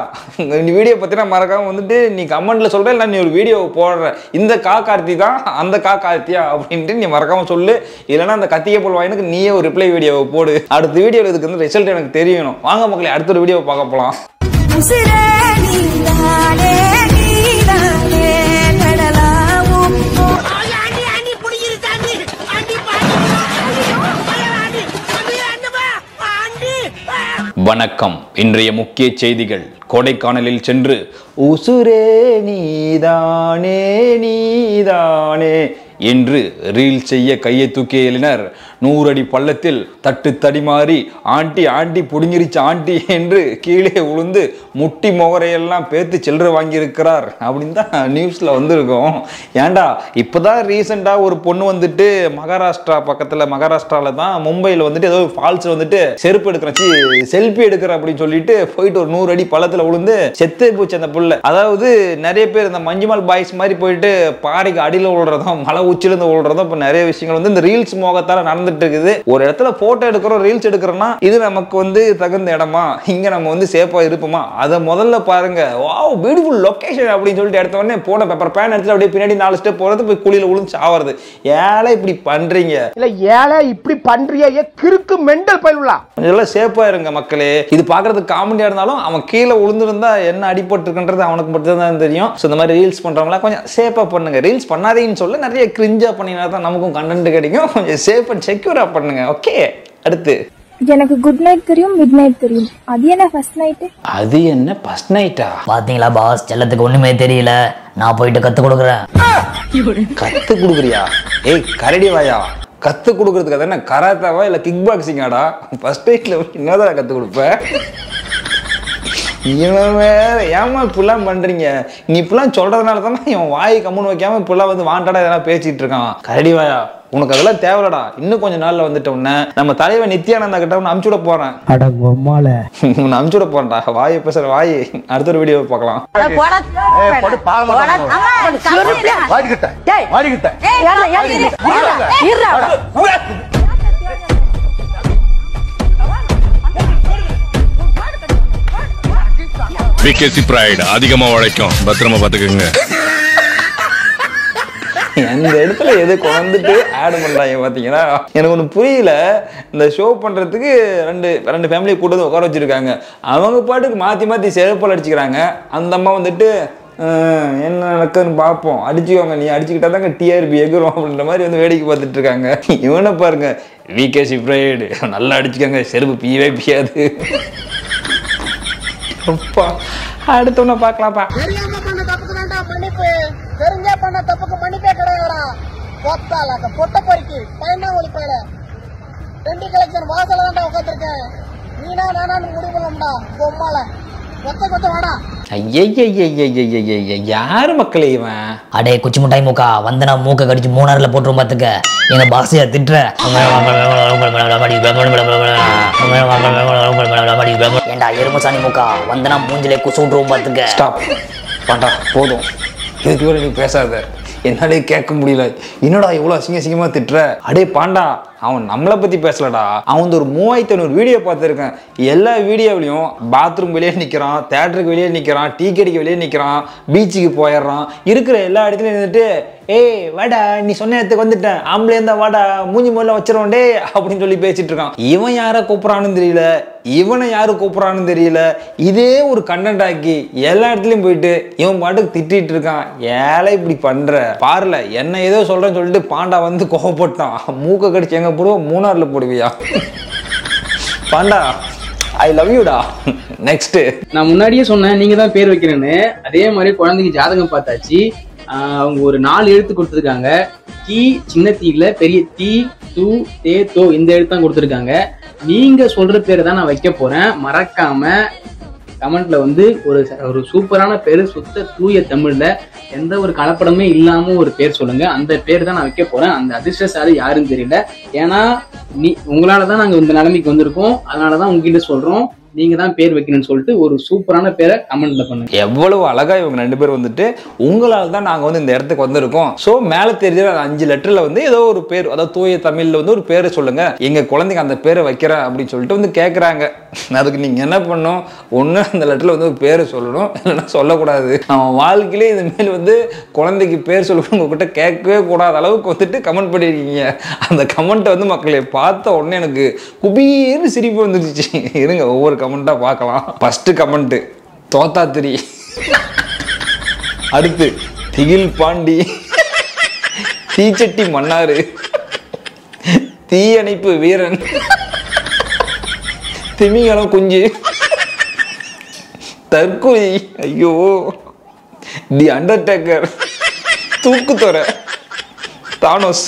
இந்த வீடியோ பத்தினா மறக்காம வந்துட்டு நீ கமெண்ட்ல சொல்ற, இல்ல நீ ஒரு வீடியோ போடுற, இந்த கார்த்தி தான் அந்த கார்த்தியா அப்படின்ட்டு நீ மறக்காம சொல்லு. இல்லைன்னா அந்த கத்திய போல் வாயினுக்கு நீயே ஒரு ரிப்ளை வீடியோவை போடு. அடுத்த வீடியோவில் இதுக்கு வந்து ரிசல்ட் எனக்கு தெரியணும். வாங்க மக்களே அடுத்த ஒரு வீடியோவை பார்க்க போலாம். வணக்கம். இன்றைய முக்கிய செய்திகள். கொடைக்கானலில் சென்று உசுரே நீதானே நீதானே என்று ரீல் செய்ய கையை தூக்கிய இளைஞர் 100 அடி பள்ளத்தில் தட்டு தடிமாறி ஆண்டி ஆண்டி புடுங்கிருச்சு ஆண்டி என்று கீழே விழுந்து முட்டி முகரையெல்லாம் பேத்து சில்லறை வாங்கியிருக்கிறார் அப்படின்னு தான் நியூஸில் வந்திருக்கோம். ஏண்டா இப்போதான் ரீசெண்டாக ஒரு பொண்ணு வந்துட்டு மகாராஷ்டிராவில் தான் மும்பையில் வந்துட்டு ஏதோ ஃபால்ஸில் வந்துட்டு செருப்பு எடுக்கிறச்சி செல்ஃபி எடுக்கிற அப்படின்னு சொல்லிட்டு போயிட்டு ஒரு 100 அடி பள்ளத்தில் விழுந்து செத்தே போச்சு அந்த புள்ள. அதாவது நிறைய பேர் இந்த மஞ்சுமால் பாய்ஸ் மாதிரி போயிட்டு பாறைக்கு அடியில் விழுறதும் மலை உச்சிலிருந்து விழுறதும் இப்போ நிறைய விஷயங்கள் வந்து இந்த ரீல்ஸ் மோகத்தால நடந்துட்டு இருக்குது. ஒரு இடத்துல போட்டோ எடுக்கிறோம் ரீல்ஸ் எடுக்கிறோம்னா இது நமக்கு வந்து தகுந்த இடமா, இங்க நம்ம வந்து சேஃபா இருப்போமா, அதை முதல்ல பாருங்க. வாவ் பியூட்டிஃபுல் லொகேஷன் அப்படின்னு சொல்லிட்டு எடுத்த உடனே போன பேப்பர் பேன் எடுத்து அப்படியே பின்னாடி 4 ஸ்டெப் போறது போய் குழியில விழுந்து சாவறது. ஏழை இப்படி பண்றீங்க, இல்ல ஏழை இப்படி பண்றியே கிறுக்கு மெண்டல் பயிலுலா. இதெல்லாம் சேஃபா இருங்க மக்களே. இது பாக்குறதுக்கு காமெடியா இருந்தாலும் அவன் கீழே விழுந்திருந்தா என்ன அடிபட்டு இருக்குன்றது அவனுக்கு மட்டும் தான் தெரியும். இந்த மாதிரி ரீல்ஸ் பண்றவங்களா கொஞ்சம் சேஃபா பண்ணுங்க. ரீல்ஸ் பண்ணாதீங்கன்னு சொல்ல நிறைய கிரிஞ்சா பண்ணினா தான் நமக்கும் கண்டென்ட் கிடைக்கும். கொஞ்சம் சேஃப் அண்ட் செக்யூரா பண்ணுங்க. ஓகே அடுத்து எனக்கு குட் நைட் தெரியும் மிட் நைட் தெரியும். அது என்ன ஃபர்ஸ்ட் நைட்? அது என்ன ஃபர்ஸ்ட் நைட்டா? பாத்தீங்களா பாஸ், செல்லத்துக்கு ஒண்ணுமே தெரியல. நான் போயிட்டு கத்து கொடுக்குறேன். கத்து கொடுக்குறியா? ஏய் கரடி வாயா, கத்து கொடுக்கறதுக்கு அது என்ன கராத்தாவா இல்ல கிக் பாக்ஸிங்காடா? ஃபர்ஸ்ட் நைட்ல என்னதான் கத்து கொடுப்ப? இவன் வேற ஏமா இப்படிலாம் பண்றீங்க? நீ இப்படிலாம் சொல்றதுனால தானே இவன் வாய் கம்முன்னு வைக்காம இப்படிலாம் வந்து வாண்டடா இதெல்லாம் பேசிட்டு இருக்கான். கரடி வாயா, உனக்கு அதெல்லாம் தேவைலடா. இன்னும் கொஞ்சம் நாள்ல வந்துட்ட உடனே நம்ம தலைவன் நித்யானந்தா கிட்ட உன்னை அனுப்பிச்சுட போறேன். உன்னை அனுப்பிச்சுட போறேன்டா. வாயை பேசுற வாய். அடுத்த ஒரு வீடியோ பார்க்கலாம். விகேசி பிரைட் அதிகமா உழைக்கும், பத்திரமா பாத்துக்கோங்க. எந்த இடத்துல எது கொண்டுட்டு ஆட் பண்றாங்க பாத்தீங்கன்னா எனக்கு ஒண்ணு புரியல. இந்த ஷோ பண்றதுக்கு ரெண்டு ஃபேமிலியை கூட்டு உட்கார வச்சிருக்காங்க. அவங்க பாட்டுக்கு மாத்தி மாத்தி செருப்பால் அடிச்சுக்கிறாங்க. அந்த அம்மா வந்துட்டு என்ன நடக்குதுன்னு பார்ப்போம், அடிச்சுக்கோங்க, நீ அடிச்சுக்கிட்டா தாங்க டிஆர்பி எகுரும் அப்படின்ற மாதிரி வந்து வேடிக்கை பார்த்துட்டு இருக்காங்க. இவனை பாருங்க, விகேசி பிரைட் நல்லா அடிச்சுக்கோங்க, செருப்பு பியவே பியாது. அடுத்தவன பாக்கலாம்ப்பா. தெரியாம பண்ண தப்புக்கு தான்டா மன்னிப்பு, தெரிஞ்சா பண்ண தப்புக்கு மன்னிப்பே கிடையாதுடா. பொத்தாலாக்க பொட்ட பொறுக்கி பையனா ஒளிப்பேல 2 கலெக்ஷன் வாசல தான்டா உட்காந்துருக்கேன். நீனா நானான்னு முடிவு பண்ணலாம்டா பொம்மால கொத்த வாடா. யாரு மக்களே இவன்? அடே குச்சி முட்டாய் மூக்கா, வந்து நான் மூக்க கடிச்சு 3 போட்டுரும் பாத்துக்க. எங்க பாசையா திட்டுற. ஏண்டா எருமசாணி மூக்கா, வந்து நான் மூஞ்சிலே குசு விட்டுருவோம் பாத்துக்க. ஸ்டாப் பாண்டா, போதும். இதுக்கு வேற நீ பேசாத, என்னாலே கேட்க முடியல. என்னடா இவ்வளவு அசிங்கமா திட்டுற? அடே பாண்டா, அவன் நம்மளை பத்தி பேசலடா. அவன் ஒரு 3500 வீடியோ பார்த்துருக்கேன். எல்லா வீடியோவிலையும் பாத்ரூம் வெளியே நிற்கிறான், தேட்டருக்கு வெளியே நிற்கிறான், டீ கடைக்கு வெளியே நிற்கிறான், பீச்சுக்கு போயிடுறான். இருக்கிற எல்லா இடத்துலையும் இருந்துட்டு ஏய் வாடா, நீ சொன்ன இடத்துக்கு வந்துட்டேன், ஆம்பளை இருந்தா வாடா, மூஞ்சி முதல்ல வச்சிருவோம் டே அப்படின்னு சொல்லி பேசிட்டு இருக்கான். இவன் யாரை கூப்பிட்றான்னு தெரியல, இவனை யாரு கூப்பிட்றான்னு தெரியல. இதே ஒரு கண்டென்ட் ஆக்கி எல்லா இடத்துலையும் போயிட்டு இவன் பாட்டுக்கு திட்டிட்டு இருக்கான். ஏழை இப்படி பண்ற பாருல, என்ன ஏதோ சொல்றேன்னு சொல்லிட்டு பாண்டா வந்து கோவப்பட்டான். மூக்க கடிச்சு எங்க போடுவோம், 3 போடுவியா? பாண்டா ஐ லவ் யூடா. நெக்ஸ்ட், நான் முன்னாடியே சொன்னேன் நீங்க தான் பேர் வைக்கிறேன்னு. அதே மாதிரி குழந்தைக்கு ஜாதகம் பார்த்தாச்சு. அவங்க ஒரு 4 எழுத்து கொடுத்துருக்காங்க. கி சின்ன தீ இல்ல, பெரிய தீ, தூ, தே, தோ, இந்த எழுத்து தான் கொடுத்துருக்காங்க. நீங்க சொல்ற பேரை தான் நான் வைக்க போறேன். மறக்காம கமெண்ட்ல வந்து ஒரு சூப்பரான பேரு, சுத்த தூய தமிழ்ல எந்த ஒரு கலப்படமே இல்லாம ஒரு பேர் சொல்லுங்க. அந்த பேர் தான் நான் வைக்க போறேன். அந்த அதிர்ஷ்டசாலி யாருன்னு தெரியல. ஏன்னா உங்களாலதான் நாங்க இந்த நிலைமைக்கு வந்திருக்கோம். அதனாலதான் உங்ககிட்ட சொல்றோம், நீங்க தான் பேர் வைக்கணும்னு சொல்லிட்டு ஒரு சூப்பரான பேரை கமெண்ட்ல பண்ணுங்க. எவ்வளவு அழகா இவங்க 2 பேர் வந்துட்டு உங்களால தான் நாங்க வந்து இந்த இடத்துக்கு வந்திருக்கோம். சோ மேல தெரிஞ்ச 5 லெட்டர்ல வந்து ஏதோ ஒரு பேர், அதாவது தூய தமிழ்ல வந்து ஒரு பேரை சொல்லுங்க, எங்க குழந்தைங்க அந்த பேரை வைக்கிறேன் அப்படின்னு சொல்லிட்டு வந்து கேட்கறாங்க. அதுக்கு நீங்க என்ன பண்ணணும், ஒண்ணு அந்த லெட்டர்ல வந்து ஒரு பேரை சொல்லணும், இல்லைன்னா சொல்லக்கூடாது. அவன் வாழ்க்கையிலே இது மேல வந்து குழந்தைக்கு பேர் சொல்லணும் உங்ககிட்ட கேட்கவே கூடாத அளவுக்கு வந்துட்டு கமெண்ட் பண்ணிருக்கீங்க. அந்த கமெண்ட்டை வந்து மக்களை பார்த்த உடனே எனக்கு குபீர்னு சிரிப்பு வந்துருச்சு. இருங்க ஒவ்வொரு கமெண்டா பார்க்கலாம். ஃபர்ஸ்ட் கமெண்ட் தோத்தாத்திரி, அடுத்து திகில் பாண்டி, தீச்சட்டி மன்னாரு, தீயணைப்பு வீரன், திமிங்கலம் குஞ்சு, தற்கொலை, ஐயோ, தி அண்டர்டேக்கர், தூக்குத்தொரை, தானோஸ்,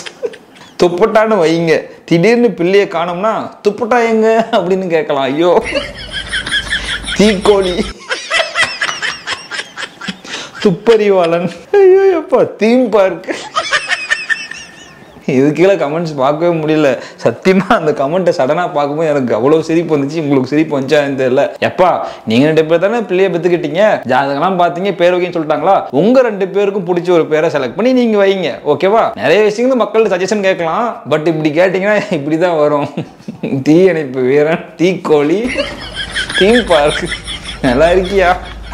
துப்பட்டான்னு வைங்க, திடீர்னு பிள்ளைய காணோம்னா துப்பட்டா எங்க அப்படின்னு கேட்கலாம். ஐயோ, தீக்கோழி, துப்பறிவாளன், ஐயோ எப்பா, தீம் பார்க். இது கீழே கமெண்ட்ஸ் பார்க்கவே முடியல சத்தியமா. அந்த கமெண்ட்டை சடனா பார்க்கும்போது எனக்கு அவ்வளவு சிரிப்பு வந்துச்சு. உங்களுக்கு சிரிப்பு வந்துச்சான்னு தெரியல. எப்பா நீங்க 2 பேர் தானே பிள்ளைய பெத்துக்கிட்டீங்க, ஜாதகம்லாம் பார்த்தீங்க, பேர் வைக்கன்னு சொல்லிட்டாங்களா, உங்க 2 பேருக்கும் பிடிச்ச ஒரு பேரை செலக்ட் பண்ணி நீங்க வைங்க. ஓகேவா? நிறைய விஷயங்கள் மக்கள் சஜஷன் கேட்கலாம், பட் இப்படி கேட்டீங்கன்னா இப்படிதான் வரும். தீயணைப்பு வீரன், தீக்கோழி, தீம் பார்க். நல்லா இருக்கியா?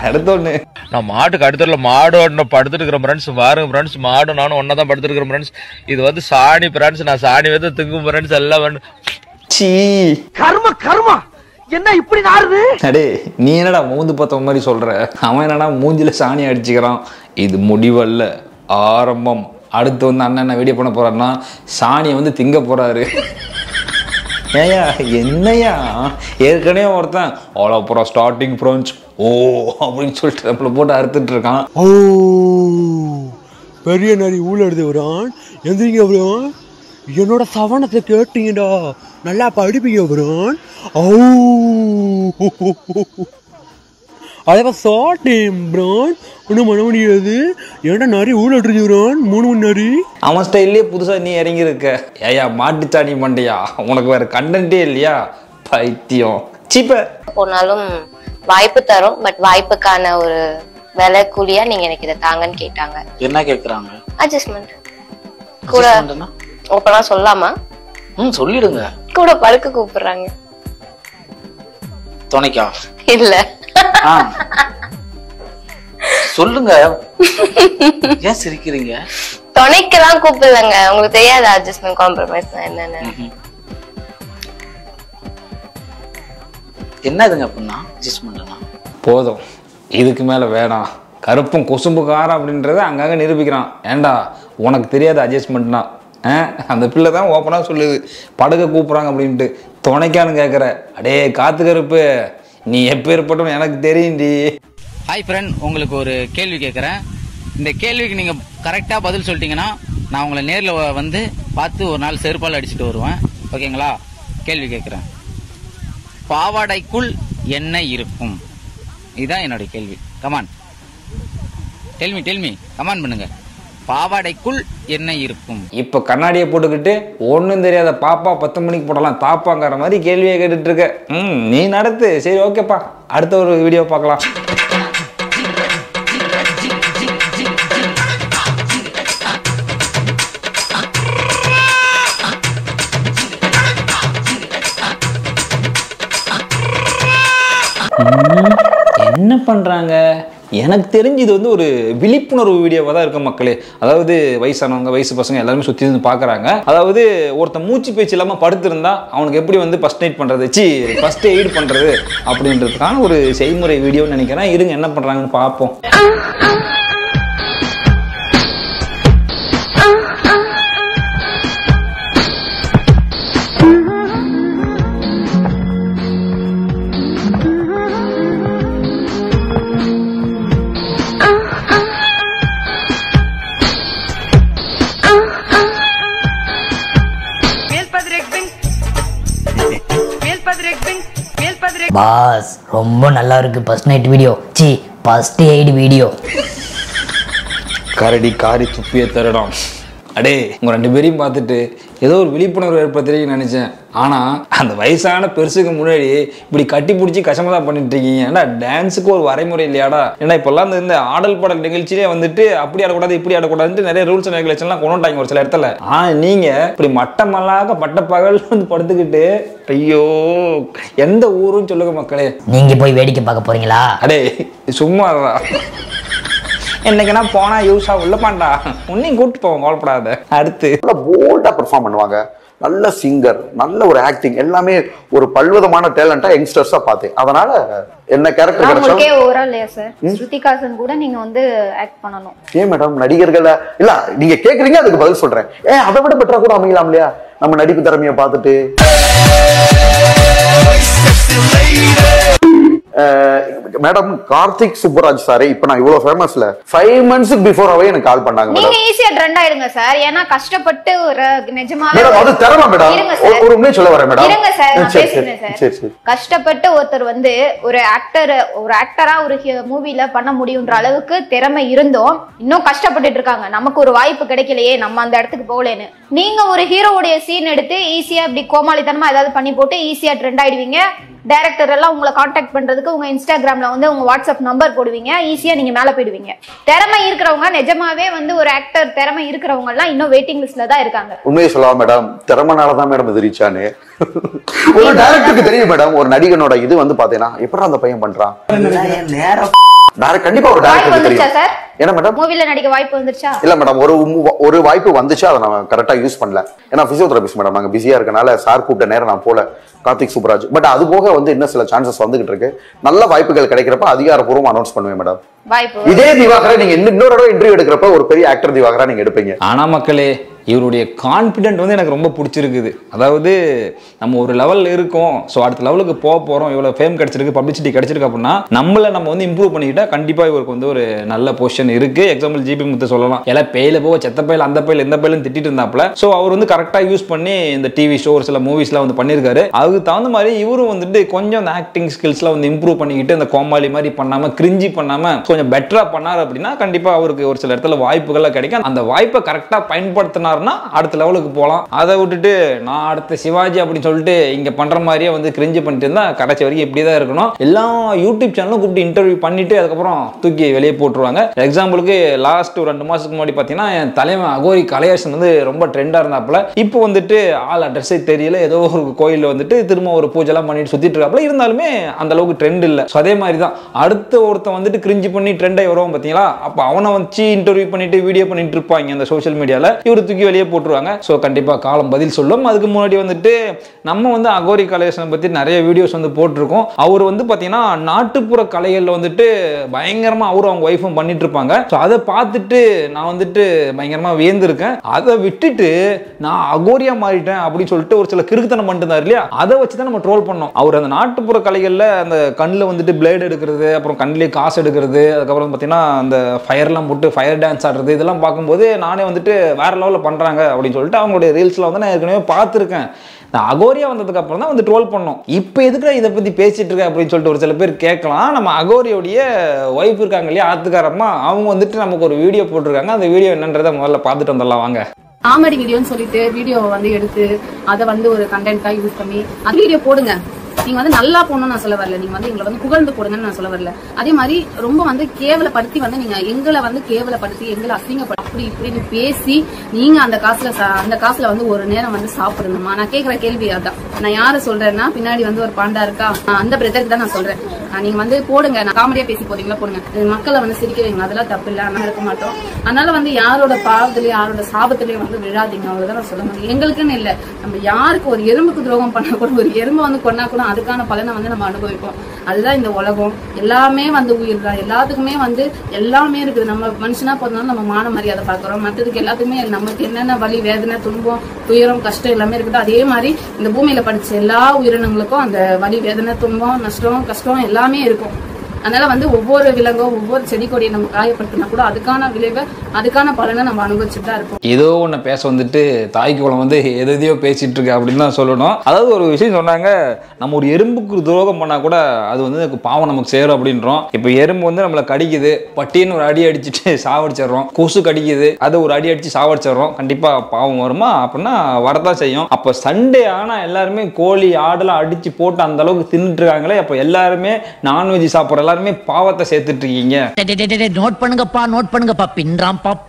அடுத்த ஒண்ணு, நான் மாட்டுக்கு அடுத்தல மாடு ஒன்று படுத்துட்டு இருக்கிற ஃப்ரெண்ட்ஸ் பாருங்க ஃப்ரெண்ட்ஸ், மாடு நானும் ஒன்னா தான் படுத்துருக்கிற ஃப்ரெண்ட்ஸ். இது வந்து சாணி ஃப்ரெண்ட்ஸ், நான் சாணி வந்து திங்கும் ஃப்ரெண்ட்ஸ் எல்லாம். சீ கர்ம கர்மா, என்ன இப்படி நாருது? அடே நீ என்னடா மூந்து பார்த்த மாதிரி சொல்ற, அவன் என்னடா மூஞ்சில சாணி அடிச்சுக்கிறான். இது முடிவல்ல, ஆரம்பம். அடுத்து வந்து அண்ணன் என்ன வீடியோ பண்ண போறாருன்னா சாணியை வந்து திங்க போறாரு. ஏயா என்னையா, ஏற்கனவே ஒருத்தன் அவ்வளோ ஸ்டார்டிங் ஃப்ரெண்ட்ஸ் ஓ அப்படின்னு சொல்லிட்டு நம்மளை போட்டு அறுத்துட்டு இருக்கான். ஓ பெரிய நரி ஊழடுது வரான், எந்திரிங்க வரான், என்னோட சவனத்தை கேட்டீங்கடா, நல்லா படிப்பீங்க வரான். ஓ அதை சாட்டேன் பிரான், ஒன்றும் பண்ண முடியாது. ஏன்டா நரி ஊழடுறது வரான், 3 மணி நரி. அவன் ஸ்டைல்லே புதுசா நீ இறங்கி இருக்க. ஏயா மாட்டுச்சாணி மண்டையா, உனக்கு வேற கண்டென்ட்டே இல்லையா? பைத்தியம். சீப்ப போனாலும் வாய்ப்பு தரும், பட் வாய்ப்புக்கான ஒரு விலை கூலியா நீங்க எனக்கு இதை தாங்கன்னு கேட்டாங்க. என்ன கேக்குறாங்க? அட்ஜஸ்ட்மெண்ட். கூட ஓப்பனா சொல்லாமா? சொல்லிடுங்க. கூட படுக்க கூப்பிடுறாங்க. துணைக்கா? இல்ல சொல்லுங்க. ஏன் சிரிக்கிறீங்க? துணைக்கெல்லாம் கூப்பிடலங்க. உங்களுக்கு தெரியாது அட்ஜஸ்ட்மெண்ட் காம்ப்ரமைஸ் என்னன்னு. என்னதுங்க அப்படின்னா அட்ஜஸ்ட்மெண்ட்னா? போதும், இதுக்கு மேல வேணாம். கருப்பும் கொசும்புக்காரன் அப்படின்றத அங்கங்க நிரூபிக்கிறான். ஏண்டா உனக்கு தெரியாது அட்ஜஸ்ட்மெண்ட்னா? அந்த பிள்ளை தான் ஓப்பனா சொல்லுது படுக்க கூப்பிடுறாங்க அப்படின்ட்டு. துணைக்கான்னு கேட்குற, அடே காத்து கருப்பு, நீ எப்பேற்பட்டவன் எனக்கு தெரியும்டி. ஹாய் ஃப்ரெண்ட், உங்களுக்கு ஒரு கேள்வி கேட்குறேன். இந்த கேள்விக்கு நீங்கள் கரெக்டாக பதில் சொல்லிட்டீங்கன்னா நான் உங்களை நேரில் வந்து பார்த்து ஒரு நாள் செருப்பால் அடிச்சுட்டு வருவேன். ஓகேங்களா? கேள்வி கேட்குறேன். பாவாடைக்குள் என்ன இருக்கும்? இதுதான் என்னுடைய கேள்வி. கமான் டெல்மி கமான் பண்ணுங்க. பாவாடைக்குள் என்ன இருக்கும்? இப்போ கண்ணாடியை போட்டுக்கிட்டு ஒன்றும் தெரியாத பாப்பா 10 மணிக்கு போடலாம் தாப்பாங்கிற மாதிரி கேள்வியை கேட்டுட்டு இருக்க. நீ நடத்து. சரி ஓகேப்பா, அடுத்த ஒரு வீடியோ பார்க்கலாம். என்ன பண்றாங்க? எனக்கு தெரிஞ்சு இது வந்து ஒரு விழிப்புணர்வு வீடியோவாக தான் இருக்கும் மக்களே. அதாவது வயசானவங்க, வயசு பசங்க எல்லாருமே சுற்றி இருந்து பார்க்குறாங்க. அதாவது ஒருத்தன் மூச்சு பேச்சு இல்லாமல் படுத்திருந்தா அவனுக்கு எப்படி வந்து ஃபர்ஸ்ட் எய்ட் பண்ணுறது, ஃபர்ஸ்ட் எய்ட் பண்ணுறது அப்படின்றதுக்கான ஒரு செய்முறை வீடியோன்னு நினைக்கிறேன். இருங்க என்ன பண்ணுறாங்கன்னு பார்ப்போம். பாஸ் ரொம்ப நல்லா இருக்கு first night video, C first eight video. கரடி காரி துப்பிய தருடம். அடே உங்க 2 பேரையும் பார்த்துட்டு ஏதோ ஒரு விழிப்புணர்வு ஏற்படுத்துறீங்கன்னு நினைச்சேன். ஆனா அந்த வயசான பெருசுக்கு முன்னாடி இப்படி கட்டி பிடிச்சி கஷ்டமா தான் பண்ணிட்டு இருக்கீங்க. ஏன்னா டான்ஸுக்கு ஒரு வரைமுறை இல்லையாடா? ஏன்னா இப்பெல்லாம் இந்த ஆடல் பாடல் நிகழ்ச்சியிலே வந்துட்டு அப்படி ஆடக்கூடாது இப்படி ஆடக்கூடாதுன்னு நிறைய ரூல்ஸ் அண்ட் ரெகுலேஷன்லாம் கொண்டு வந்துட்டாங்க ஒரு சில இடத்துல. நீங்க இப்படி மட்டமல்லாக பட்டப்பகல் வந்து படுத்துக்கிட்டு ஐயோ எந்த ஊருன்னு சொல்லுங்க மக்களே. நீங்க போய் வேடிக்கை பார்க்க போறீங்களா? அடே சும்மா என்னைக்குன்னா போனா யூஸா உள்ள பாண்டா உன்னையும் கூப்பிட்டு போவோம், கவலைப்படாத. அடுத்து போல்டா பெர்ஃபார்ம் பண்ணுவாங்க, நல்ல சிங்கர், நல்ல ஒரு ஆக்டிங், எல்லாமே ஒரு பல்விதமான டேலண்டா யங்ஸ்டர்ஸா பார்த்தேன். அதனால என்ன கேரக்டர் கிடைச்சா ஓவரா இல்லையா சார்? ஸ்ருதிகாசன் கூட நீங்க வந்து ஆக்ட் பண்ணணும். ஏன் மேடம் நடிகர்கள இல்ல நீங்க கேக்குறீங்க, அதுக்கு பதில் சொல்றேன். அதை விட பெட்டரா கூட அமையலாம் இல்லையா நம்ம நடிப்பு திறமையை பார்த்துட்டு. மேடம் கார்த்திக் சுப்பராஜ் சாரே இப்ப நான் இவ்வளவு ஃபேமஸ்ல 5 months பிஃபோராவே எனக்கு கால் பண்ணாங்க. நீங்க ஈஸியா ட்ரெண்ட் ஆயிருங்க சார். ஏன்னா கஷ்டப்பட்டு ஒரு நிஜமான மேடம் அது தரமா மேடம் ஒரு உண்மையை சொல்ல வரேன் மேடம். இருங்க சார் நான் பேசுறேன் சார். கஷ்டப்பட்டு ஒருத்தர் வந்து ஒரு ஆக்டரா ஒரு மூவில பண்ண முடியும்ன்ற அளவுக்கு திறமை இருந்தோம் இன்னும் கஷ்டப்பட்டுட்டு இருக்காங்க. நமக்கு ஒரு வாய்ப்பு கிடைக்கலையே, நம்ம அந்த இடத்துக்கு போகலன்னு. நீங்க ஒரு ஹீரோவுடைய சீன் எடுத்து ஈஸியா இப்படி கோமாளித்தனமா ஏதாவது பண்ணி போட்டு ஈஸியா ட்ரெண்ட் ஆயிடுவீங்க. டைரக்டர் எல்லாம் உங்களை கான்டாக்ட் பண்றதுக்கு உங்க இன்ஸ்டாகிராம்ல வந்து உங்க வாட்ஸ்அப் நம்பர் போடுவீங்க, ஈஸியா நீங்க மேல போயிடுவீங்க. திறமை இருக்கிறவங்க நிஜமாவே வந்து ஒரு ஆக்டர் திறமை இருக்கிறவங்க எல்லாம் இன்னும் வெயிட்டிங் லிஸ்ட்ல தான் இருக்காங்க. உண்மையை சொல்லலாம் மேடம், திறமைனாலதான் மேடம் இது ரீச் ஆனே. ஒரு டைரக்டருக்கு தெரியும் மேடம் ஒரு நடிகனோட இது வந்து பாத்தீங்கன்னா எப்படி அந்த பையன் பண்றான். கண்டிப்பா ஒரு டைரக்டருக்கு தெரியும். என்ன மேடம் மூவில நடிக்க வாய்ப்பு வந்துருச்சா? இல்ல மேடம் ஒரு வாய்ப்பு வந்துச்சு, அதை நான் கரெக்டா யூஸ் பண்ணல. ஏன்னா பிசியோதெரபிஸ்ட் மேடம் நாங்க பிஸியா இருக்கனால சார் கூப்பிட்ட நேரம் நான் போல கார்த்திக் சுப்ராஜ். பட் அது போக வந்து இன்னும் சில சான்சஸ் வந்துகிட்டு இருக்கு. நல்ல வாய்ப்புகள் கிடைக்கிறப்ப அதிகாரப்பூர்வம் அனௌன்ஸ் பண்ணுவேன் மேடம். இதே திவாகரா நீங்க இன்னொரு தடவை இன்டர்வியூ எடுக்கிறப்ப ஒரு பெரிய ஆக்டர் திவாகரா நீங்க எடுப்பீங்க. ஆனா மக்களே இவருடைய கான்ஃபிடென்ட் வந்து எனக்கு ரொம்ப பிடிச்சிருக்குது. அதாவது நம்ம ஒரு லெவலில் இருக்கோம், ஸோ அடுத்த லெவலுக்கு போக போகிறோம், இவ்வளோ ஃபேம் கிடைச்சிருக்கு, பப்ளிசிட்டி கிடைச்சிருக்கு அப்படின்னா நம்மளை நம்ம வந்து இம்ப்ரூவ் பண்ணிக்கிட்டா கண்டிப்பாக இவருக்கு வந்து ஒரு நல்ல பொசிஷன் இருக்குது. எக்ஸாம்பிள் ஜிபி முத்து சொல்லலாம். எல்லாம் பேயில போக செத்த பையில அந்த பையில இந்த பையிலும் திட்டிட்டு இருந்தாப்புல. ஸோ அவர் வந்து கரெக்டாக யூஸ் பண்ணி இந்த டிவி ஷோ ஒரு சில மூவிஸ்லாம் வந்து பண்ணியிருக்காரு. அதுக்கு தகுந்த மாதிரி இவரும் வந்துட்டு கொஞ்சம் அந்த ஆக்டிங் ஸ்கில்ஸ்லாம் வந்து இம்ப்ரூவ் பண்ணிக்கிட்டு இந்த கோமாளி மாதிரி பண்ணாமல் கிரிஞ்சி பண்ணாமல் கொஞ்சம் பெட்டராக பண்ணார் அப்படின்னா கண்டிப்பாக அவருக்கு ஒரு சில இடத்துல வாய்ப்புகள்லாம் கிடைக்கும். அந்த வாய்ப்பை கரெக்டாக பயன்படுத்தினா அடுத்த லெவலுக்கு போகலாம். அதை விட்டுட்டு நான் அடுத்த சிவாஜி அப்படின்னு சொல்லிட்டு இங்க பண்ற மாதிரியே வந்து கிரிஞ்சு பண்ணிட்டு இருந்தா கடைசி வரைக்கும் இப்படிதான் இருக்கணும். எல்லா யூடியூப் சேனலும் கூப்பிட்டு இன்டர்வியூ பண்ணிட்டு அதுக்கப்புறம் தூக்கி வெளியே போட்டுருவாங்க. எக்ஸாம்பிளுக்கு லாஸ்ட் ஒரு 2 மாசத்துக்கு முன்னாடி பாத்தீங்கன்னா என் தலைவன் அகோரி கலையரசன் வந்து ரொம்ப ட்ரெண்டா இருந்தாப்புல. இப்போ வந்துட்டு ஆள் அட்ரஸே தெரியல, ஏதோ ஒரு கோயிலில் வந்துட்டு திரும்ப ஒரு பூஜை எல்லாம் பண்ணிட்டு சுத்திட்டு இருக்காப்புல. இருந்தாலுமே அந்த அளவுக்கு ட்ரெண்ட் இல்லை. அதே மாதிரி தான் அடுத்த ஒருத்தன் வந்துட்டு கிரிஞ்சு பண்ணி ட்ரெண்ட் ஆகி வருவோம் பாத்தீங்களா, அப்ப அவனை வச்சு இன்டர்வியூ பண்ணிட்டு வீடியோ பண்ணிட்டு இருப்பாங்க அந்த சோசியல் மீடியால. இவர் தூக்கி வெளியே போட்டுருவாங்க. ஸோ கண்டிப்பாக காலம் பதில் சொல்லும். அதுக்கு முன்னாடி வந்துட்டு நம்ம வந்து அகோரி கலையரசனை பற்றி நிறைய வீடியோஸ் வந்து போட்டிருக்கோம். அவர் வந்து பார்த்தீங்கன்னா நாட்டுப்புற கலைகளில் வந்துட்டு பயங்கரமாக அவரும் அவங்க ஒய்ஃபும் பண்ணிட்டு இருப்பாங்க. ஸோ அதை பார்த்துட்டு நான் வந்துட்டு பயங்கரமாக வியந்திருக்கேன். அதை விட்டுட்டு நான் அகோரியா மாறிட்டேன் அப்படின்னு சொல்லிட்டு ஒரு சில கிறுக்குத்தனம் பண்ணிட்டு இருந்தார் இல்லையா, அதை வச்சு தான் நம்ம ட்ரோல் பண்ணோம். அவர் அந்த நாட்டுப்புற கலைகளில் அந்த கண்ணில் வந்துட்டு பிளேடு எடுக்கிறது, அப்புறம் கண்ணிலே காசு எடுக்கிறது, அதுக்கப்புறம் பார்த்தீங்கன்னா அந்த ஃபயர்லாம் போட்டு ஃபயர் டான்ஸ் ஆடுறது, இதெல்லாம் பார்க்கும்போது நானே வந்துட்டு வேற லெவலில் பண்ணுறாங்க அப்படின்னு சொல்லிட்டு அவங்களுடைய ரீல்ஸ்ல வந்து நான் ஏற்கனவே பார்த்துருக்கேன். நான் அகோரியா வந்ததுக்கு அப்புறம் தான் வந்து ட்ரோல் பண்ணோம். இப்போ எதுக்கு இதை பத்தி பேசிட்டு இருக்கேன் அப்படின்னு சொல்லிட்டு ஒரு சில பேர் கேட்கலாம். நம்ம அகோரியோடைய ஒய்ஃப் இருக்காங்க இல்லையா, ஆத்துக்காரம்மா, அவங்க வந்துட்டு நமக்கு ஒரு வீடியோ போட்டிருக்காங்க. அந்த வீடியோ என்னன்றதை முதல்ல பார்த்துட்டு வந்துடலாம் வாங்க. காமெடி வீடியோன்னு சொல்லிட்டு வீடியோவை வந்து எடுத்து அதை வந்து ஒரு கண்டென்ட்டா யூஸ் பண்ணி அந்த வீடியோ போடுங்க. நீங்க வந்து நல்லா போடணும்னு நான் சொல்ல வரல, நீங்க வந்து எங்களை வந்து புகழ்ந்து போடுங்கன்னு நான் சொல்ல வரல. அதே மாதிரி ரொம்ப வந்து கேவலப்படுத்தி வந்து நீங்க எங்களை வந்து கேவலப்படுத்தி எங்களை அசிங்கப்படுத்தி அப்படி இப்படின்னு பேசி நீங்க அந்த காசுல வந்து ஒரு நேரம் வந்து சாப்பிடணுமா? நான் கேட்கிற கேள்வி அதான். நான் யாரு சொல்றேன்னா பின்னாடி வந்து ஒரு பாண்டா இருக்கா, அந்த பிரதருக்கு தான் நான் சொல்றேன். நீங்க வந்து போடுங்க, நான் காமெடியா பேசி போறீங்களா போடுங்க, மக்களை வந்து சிரிக்கிறீங்க, அதெல்லாம் தப்பு இல்ல, ஆனா இருக்க மாட்டோம். அதனால வந்து யாரோட பாவத்திலயும் யாரோட சாபத்திலயும் வந்து விழாதீங்க, அவ்வளவுதான் நான் சொல்ல முடியும். எங்களுக்குன்னு இல்ல, நம்ம யாருக்கு ஒரு எறும்புக்கு துரோகம் பண்ண கூட, ஒரு எறும்பு வந்து கொண்டா கூட அதுக்கான பலனை வந்து நம்ம அனுபவிப்போம். அதுதான் இந்த உலகம். எல்லாமே வந்து உயிர் தான், எல்லாத்துக்குமே வந்து எல்லாமே இருக்குது. நம்ம மனுஷனா போறதுனால நம்ம மான மரியாதை பாக்குறோம், மற்றதுக்கு எல்லாத்துக்குமே நமக்கு என்னென்ன வலி வேதனை துன்பம் துயரம் கஷ்டம் எல்லாமே இருக்குது. அதே மாதிரி இந்த பூமியில படிச்ச எல்லா உயிரினங்களுக்கும் அந்த வலி வேதனை துன்பம் நஷ்டம் கஷ்டம் எல்லாமே இருக்கும். அதனால வந்து ஒவ்வொரு விலங்கோ ஒவ்வொரு செடி கொடியை நம்ம காயப்படுத்தினா கூட அதுக்கான விளைவை அதுக்கான பலனை நம்ம அனுபவிச்சுட்டு தான் இருப்போம். ஏதோ ஒன்று பேச வந்துட்டு தாய்க்கு குளம் வந்து எதையோ பேசிட்டு இருக்கு அப்படின்னு தான் சொல்லணும். அதாவது ஒரு விஷயம் சொன்னாங்க, நம்ம ஒரு எறும்புக்கு துரோகம் பண்ணா கூட அது வந்து பாவம் நமக்கு சேரும் அப்படின்றோம். இப்போ எறும்பு வந்து நம்மளை கடிக்குது, பட்டின்னு ஒரு அடி அடிச்சுட்டு சாவடிச்சிடறோம். கொசு கடிக்குது, அது ஒரு அடி அடிச்சு சாவடிச்சிடறோம். கண்டிப்பா பாவம் வருமா அப்படின்னா வரதான் செய்யும். அப்போ சண்டே ஆனா எல்லாருமே கோழி ஆடெல்லாம் அடிச்சு போட்டு அந்த அளவுக்கு தின்னுட்டு இருக்காங்களே, அப்போ எல்லாருமே நான்வெஜ் சாப்பிட்ற எல்லாருமே பாவத்தை சேர்த்துட்டு இருக்கீங்க. நோட் பண்ணுங்கப்பா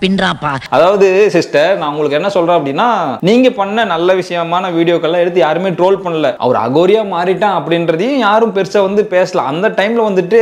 பின்றாம்பா. அதாவது சிஸ்டர், நான் உங்களுக்கு என்ன சொல்றேன் அப்படின்னா, நீங்க பண்ண நல்ல விஷயமான வீடியோக்கெல்லாம் எடுத்து யாருமே ட்ரோல் பண்ணல. அவர் அகோரியா மாறிட்டான் அப்படின்றதையும் யாரும் பெருசா வந்து பேசல. அந்த டைம்ல வந்துட்டு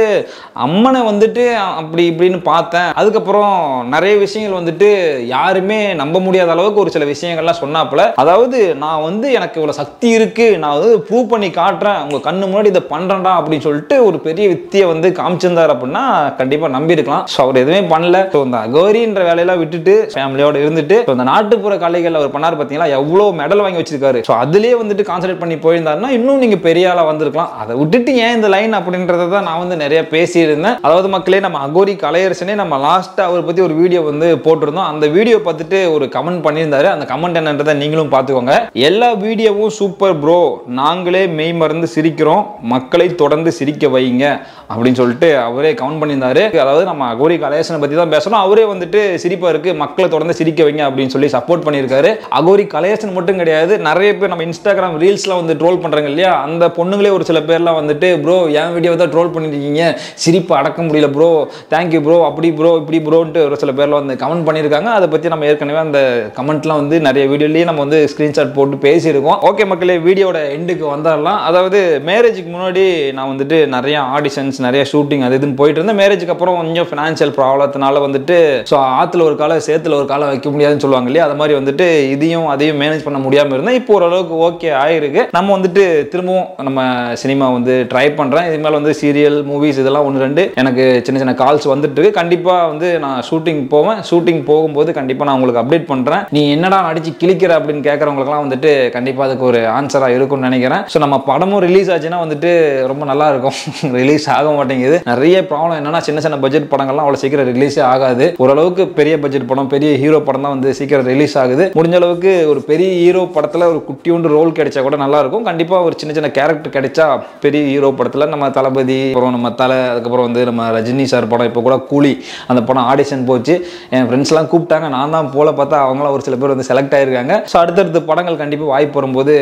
அம்மனை வந்துட்டு அப்படி இப்படின்னு பார்த்தேன். அதுக்கப்புறம் நிறைய விஷயங்கள் வந்துட்டு யாருமே நம்ப முடியாத அளவுக்கு ஒரு சில விஷயங்கள்லாம் சொன்னாப்புல. அதாவது நான் வந்து எனக்கு இவ்வளவு சக்தி இருக்கு, நான் வந்து ப்ரூவ் பண்ணி காட்டுறேன், உங்க கண்ணு முன்னாடி இதை பண்றேன்டா அப்படின்னு சொல்லிட்டு ஒரு பெரிய வித்தியை வந்து காமிச்சிருந்தார் அப்படின்னா கண்டிப்பா நம்பி இருக்கலாம். அவர் எதுவுமே பண்ணல. இந்த அகோரின்ற வேலையெல்லாம் விட்டுட்டு ஃபேமிலியோட இருந்துட்டு இந்த நாட்டுப்புற கலைகள் அவர் பண்ணார் பார்த்தீங்களா, எவ்வளவு மெடல் வாங்கி வச்சிருக்காரு. ஸோ அதுலேயே வந்துட்டு கான்சன்ட்ரேட் பண்ணி போயிருந்தாருன்னா இன்னும் நீங்க பெரிய ஆளா வந்திருக்கலாம். அதை விட்டுட்டு ஏன் இந்த லைன் அப்படின்றத தான் நான் வந்து நிறைய பேசியிருந்தேன். அதாவது மக்களே, நம்ம அகோரி கலையரசனே நம்ம லாஸ்ட்டாக அவரை பற்றி ஒரு வீடியோ வந்து போட்டிருந்தோம். அந்த வீடியோ பார்த்துட்டு ஒரு கமெண்ட் பண்ணியிருந்தாரு. அந்த கமெண்ட் என்னன்றதை நீங்களும் பார்த்துக்கோங்க. எல்லா வீடியோவும் சூப்பர் ப்ரோ, நாங்களே மெய் மறந்து சிரிக்கிறோம், மக்களை தொடர்ந்து சிரிக்க வைங்க அப்படின்னு சொல்லிட்டு அவரே கமெண்ட் பண்ணியிருந்தாரு. அதாவது நம்ம அகோரி கலையரசனை பற்றி தான் பேசணும், அவரே வந்துட்டு சிரிப்பா இருக்கு, மக்களை தொடர்ந்து சிரிக்க வைங்க அப்படின்னு சொல்லி சப்போர்ட் பண்ணியிருக்காரு. அகோரி கலையரசன் மட்டும் கிடையாது, நிறைய பேர் நம்ம இன்ஸ்டாகிராம் ரீல்ஸ்லாம் வந்து ட்ரோல் பண்றாங்க இல்லையா, அந்த பொண்ணுங்களே ஒரு சில பேர்லாம் வந்துட்டு ப்ரோ என் வீடியோ தான் ட்ரோல் பண்ணிருக்கீங்க, சிரிப்பு அடக்க முடியல ப்ரோ, தேங்க்யூ ப்ரோ, அப்படி ப்ரோ இப்படி ப்ரோன்ட்டு ஒரு சில பேர்லாம் வந்து கமெண்ட் பண்ணியிருக்காங்க. அதை பற்றி நம்ம ஏற்கனவே அந்த கமெண்ட்லாம் வந்து நிறைய வீடியோலேயே நம்ம வந்து ஸ்க்ரீன்ஷாட் போட்டு பேசியிருக்கோம். ஓகே மக்களே, வீடியோட எண்டுக்கு வந்துடலாம். அதாவது மேரேஜுக்கு முன்னாடி நான் வந்துட்டு நிறைய ஆடிஷன்ஸ், நிறைய ஷூட்டிங் அது இதுன்னு போயிட்டு இருந்தேன். மேரேஜுக்கு அப்புறம் கொஞ்சம் ஃபினான்ஷியல் ப்ராப்ளத்தினால வந்துட்டு ஸோ ஆற்றுல ஒரு காலம் சேத்துல ஒரு காலம் வைக்க முடியாதுன்னு சொல்லுவாங்க இல்லையா, அது மாதிரி வந்துட்டு இதையும் அதையும் மேனேஜ் பண்ண முடியாமல் இருந்தேன். இப்போ ஓரளவுக்கு ஓகே ஆயிருக்கு. நம்ம வந்துட்டு திரும்பவும் நம்ம சினிமா வந்து ட்ரை பண்ணுறேன். இது மேலே வந்து சீரியல், மூவிஸ் இதெல்லாம் ஒன்று ரெண்டு எனக்கு சின்ன சின்ன கால்ஸ் வந்துட்டு இருக்கு. கண்டிப்பாக வந்து நான் ஷூட்டிங் போவேன். ஷூட்டிங் போகும்போது கண்டிப்பாக நான் உங்களுக்கு அப்டேட் பண்ணுறேன். நீ என்னடா நடிச்சு கிளிக்கிற அப்படின்னு கேட்குறவங்களுக்குலாம் வந்துட்டு கண்டிப்பாக அதுக்கு ஒரு ஆன்சராக இருக்கும்னு நினைக்கிறேன். ஸோ நம்ம படமும் ரிலீஸ் ஆச்சுன்னா வந்துட்டு ரொம்ப நல்லா இருக்கும். ரிலீஸ் ஆக மாட்டேங்குது. நிறைய ப்ராப்ளம் என்னன்னா, சின்ன சின்ன பட்ஜெட் படங்கள்லாம் அவ்வளோ சீக்கிரம் ரிலீஸே ஆகாது. ஓரளவுக்கு பெரிய பட்ஜெட் படம், பெரிய ஹீரோ படம் தான் வந்து சீக்கிரம் ரிலீஸ் ஆகுது. முடிஞ்ச அளவுக்கு ஒரு பெரிய ஹீரோ படத்தில் ஒரு குட்டியோண்டு ரோல் கிடைச்சா கூட நல்லா இருக்கும். கண்டிப்பாக ஒரு சின்ன சின்ன கேரக்டர் கிடைச்சா பெரிய ஹீரோ படத்தில் நம்ம தளபதி, அப்புறம் நம்ம தலை, அதுக்கப்புறம் வந்து நம்ம ரஜினி சார் படம், இப்போ கூட கூலி அந்த படம் ஆடிஷன் போச்சு. என் ஃப்ரெண்ட்ஸ்லாம் கூப்பிட்டாங்க, நான் தான் போல பார்த்தா அவங்களாம் ஒரு சில பேர் வந்து செலக்ட் ஆயிருக்காங்க. ஸோ அடுத்தடுத்த படங்கள் கண்டிப்பாக வாய்ப்பு வரும்போது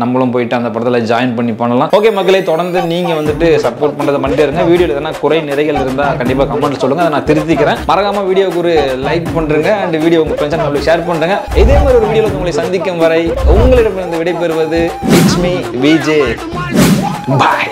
நம்மளும் போயிட்டு அந்த படத்தில் ஜாயின் பண்ணி பண்ணலாம். ஓகே மக்களே, தொடர்ந்து நீங்கள் வந்துட்டு சப்போர்ட் பண்ணுறதை பண்ணிட்டே இருங்க. வீடியோவில் எதனா குறை நிறைகள் இருந்தால் கண்டிப்பாக கமெண்ட் சொல்லுங்கள், அதை நான் திருத்திக்கிறேன். மறக்காமல் வீடியோவுக்கு ஒரு லைக் பண்ணுறேங்க அண்ட் வீடியோ உங்கள் ஃப்ரெண்ட்ஸ் நம்மளுக்கு ஷேர் பண்ணுறேங்க. இதே மாதிரி ஒரு வீடியோவில் உங்களை சந்திக்கும் வரை உங்களிடமிருந்து விடைபெறுவது இட்ஸ் மீ விஜே. பாய்.